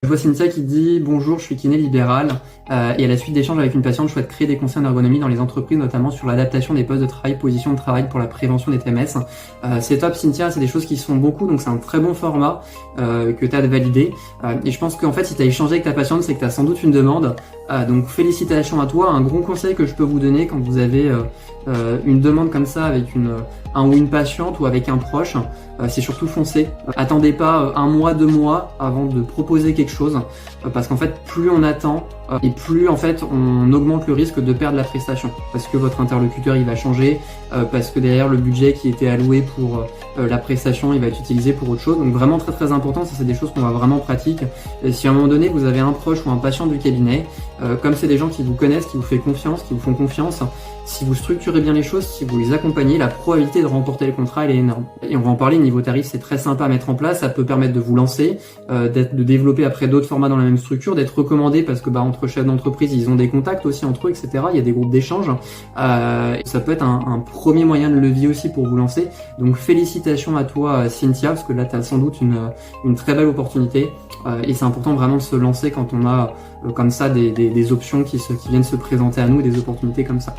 Je vois Cynthia qui dit bonjour, je suis kiné libéral et à la suite d'échanges avec une patiente, je souhaite créer des conseils en ergonomie dans les entreprises, notamment sur l'adaptation des postes de travail, position de travail pour la prévention des TMS. C'est top Cynthia, c'est des choses qui se font beaucoup, donc c'est un très bon format que tu as de valider. Et je pense qu'en fait, si tu as échangé avec ta patiente, c'est que tu as sans doute une demande. Donc félicitations à toi. Un gros conseil que je peux vous donner quand vous avez une demande comme ça avec un ou une patiente ou avec un proche, c'est surtout foncer. Attendez pas un mois, 2 mois avant de proposer quelque chose, parce qu'en fait plus on attend et plus en fait on augmente le risque de perdre la prestation, parce que votre interlocuteur il va changer, parce que derrière le budget qui était alloué pour la prestation il va être utilisé pour autre chose. Donc vraiment très très important, ça c'est des choses qu'on va vraiment pratiquer. Et si à un moment donné vous avez un proche ou un patient du cabinet, comme c'est des gens qui vous connaissent, qui vous font confiance, si vous structurez bien les choses, si vous les accompagnez, la probabilité de remporter le contrat elle est énorme. Et on va en parler, niveau tarif c'est très sympa à mettre en place, ça peut permettre de vous lancer, de développer après d'autres formats dans la même structure, d'être recommandé parce que entre chefs d'entreprise ils ont des contacts aussi entre eux, etc. Il y a des groupes d'échange, ça peut être un premier moyen de levier aussi pour vous lancer. Donc félicitations à toi Cynthia, parce que là tu as sans doute une très belle opportunité, et c'est important vraiment de se lancer quand on a comme ça des options qui viennent se présenter à nous, des opportunités comme ça.